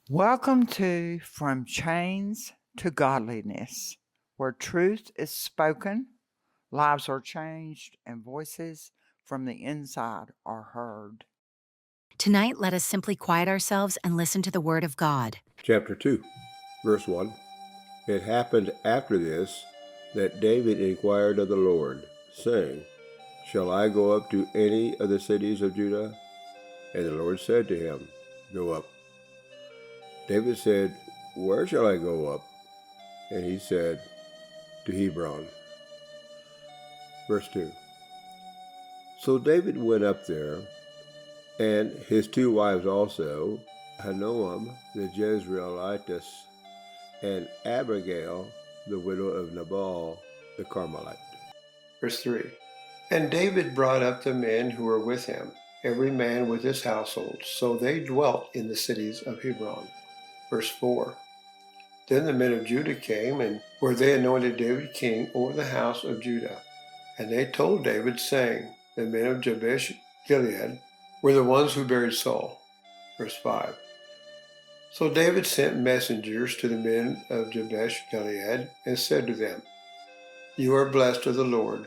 Welcome to From Chains to Godliness, where truth is spoken, lives are changed, and voices from the inside are heard. Tonight, let us simply quiet ourselves and listen to the Word of God. Chapter 2, verse 1. It happened after this that David inquired of the Lord, saying, Shall I go up to any of the cities of Judah? And the Lord said to him, Go up. David said, Where shall I go up? And he said, To Hebron. Verse 2. So David went up there, and his two wives also, Ahinoam the Jezreelitess, and Abigail, the widow of Nabal the Carmelite. Verse 3. And David brought up the men who were with him, every man with his household, so they dwelt in the cities of Hebron. Verse 4. Then the men of Judah came, and where they anointed David king over the house of Judah. And they told David, saying, The men of Jabesh Gilead were the ones who buried Saul. Verse 5. So David sent messengers to the men of Jabesh Gilead, and said to them, You are blessed of the Lord,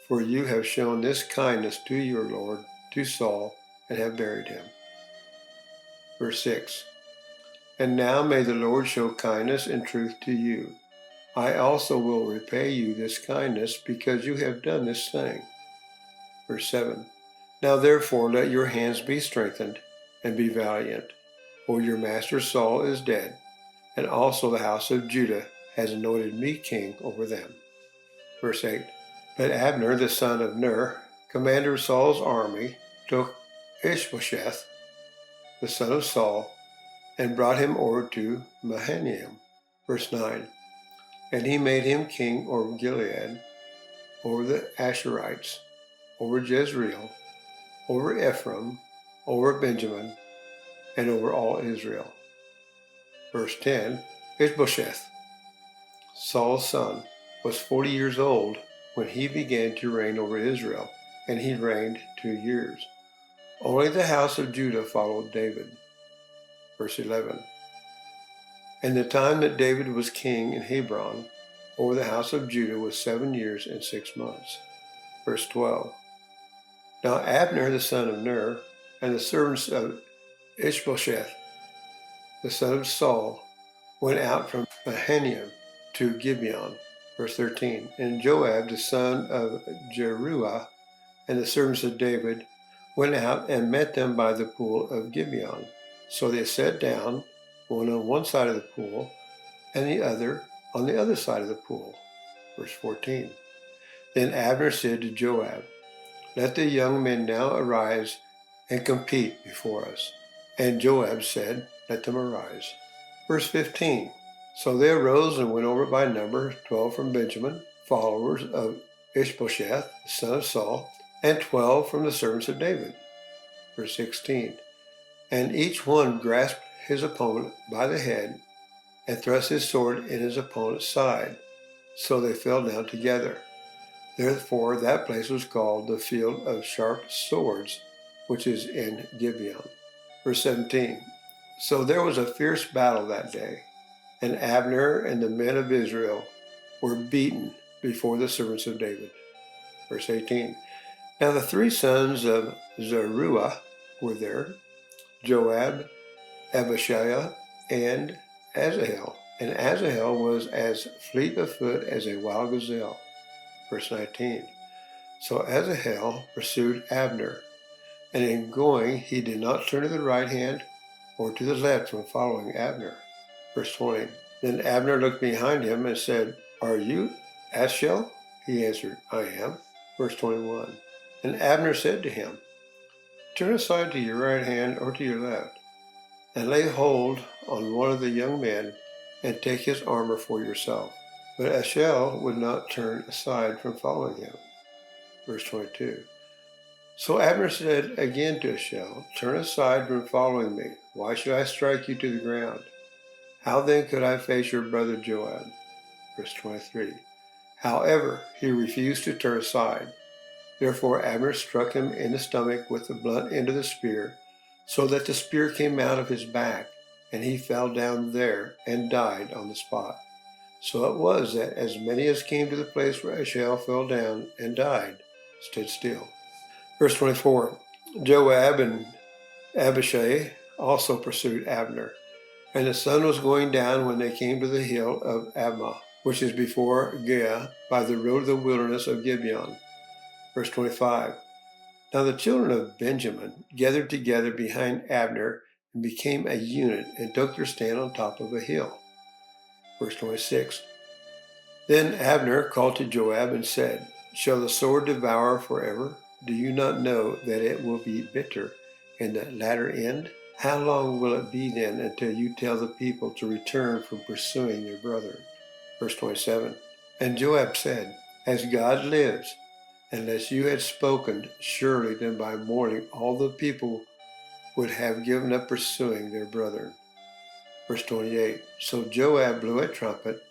for you have shown this kindness to your Lord, to Saul, and have buried him. Verse 6. And now may the Lord show kindness and truth to you. I also will repay you this kindness, because you have done this thing. Verse 7. Now therefore let your hands be strengthened, and be valiant, for your master Saul is dead, and also the house of Judah has anointed me king over them. Verse 8. But Abner the son of Ner, commander of Saul's army, took Ish-bosheth the son of Saul, and brought him over to Mahanaim. Verse 9. And he made him king over Gilead, over the Asherites, over Jezreel, over Ephraim, over Benjamin, and over all Israel. Verse 10. Ish-bosheth, Saul's son, was 40 years old when he began to reign over Israel, and he reigned 2 years. Only the house of Judah followed David. Verse 11. And the time that David was king in Hebron over the house of Judah was 7 years and 6 months. Verse 12. Now Abner the son of Ner, and the servants of Ish-bosheth the son of Saul, went out from Mahanaim to Gibeon. Verse 13. And Joab the son of Jeruah, and the servants of David, went out and met them by the pool of Gibeon. So they sat down, one on one side of the pool, and the other on the other side of the pool. Verse 14. Then Abner said to Joab, Let the young men now arise and compete before us. And Joab said, Let them arise. Verse 15. So they arose and went over by number, 12 from Benjamin, followers of Ish-bosheth, the son of Saul, and 12 from the servants of David. Verse 16. And each one grasped his opponent by the head, and thrust his sword in his opponent's side. So they fell down together. Therefore that place was called the Field of Sharp Swords, which is in Gibeon. Verse 17. So there was a fierce battle that day, and Abner and the men of Israel were beaten before the servants of David. Verse 18. Now the three sons of Zeruiah were there, Joab, Abishai, and Asahel. And Asahel was as fleet of foot as a wild gazelle. Verse 19. So Asahel pursued Abner, and in going he did not turn to the right hand or to the left when following Abner. Verse 20. Then Abner looked behind him and said, Are you Asahel? He answered, I am. Verse 21. And Abner said to him, Turn aside to your right hand or to your left, and lay hold on one of the young men, and take his armor for yourself. But Asahel would not turn aside from following him. Verse 22. So Abner said again to Asahel, Turn aside from following me. Why should I strike you to the ground? How then could I face your brother Joab? Verse 23. However, he refused to turn aside. Therefore Abner struck him in the stomach with the blunt end of the spear, so that the spear came out of his back and he fell down there and died on the spot. So it was that as many as came to the place where Asahel fell down and died stood still. Verse 24, Joab and Abishai also pursued Abner. And the sun was going down when they came to the hill of Abmah, which is before Giah, by the road of the wilderness of Gibeon. Verse 25, Now the children of Benjamin gathered together behind Abner and became a unit and took their stand on top of a hill. Verse 26, Then Abner called to Joab and said, Shall the sword devour forever? Do you not know that it will be bitter in the latter end? How long will it be then until you tell the people to return from pursuing their brethren? Verse 27, And Joab said, As God lives, unless you had spoken, surely then by morning all the people would have given up pursuing their brethren. Verse 28, So Joab blew a trumpet,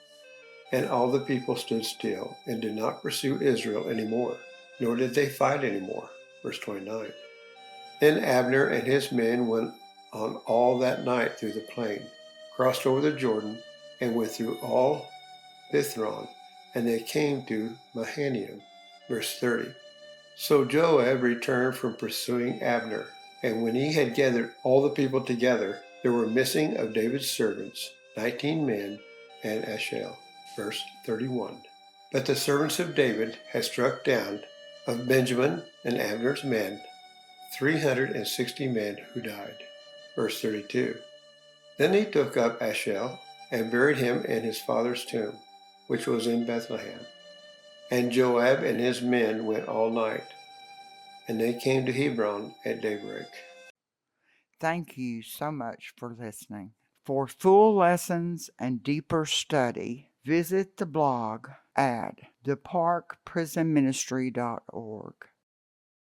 and all the people stood still and did not pursue Israel any more, nor did they fight any more. Verse 29. Then Abner and his men went on all that night through the plain, crossed over the Jordan, and went through all Bithron, and they came to Mahanaim. Verse 30. So Joab returned from pursuing Abner, and when he had gathered all the people together, there were missing of David's servants 19 men and Asahel. Verse 31. But the servants of David had struck down of Benjamin and Abner's men 360 men who died. Verse 32. Then they took up Asahel and buried him in his father's tomb, which was in Bethlehem. And Joab and his men went all night, and they came to Hebron at daybreak. Thank you so much for listening. For full lessons and deeper study, visit the blog at theparkprisonministry.org.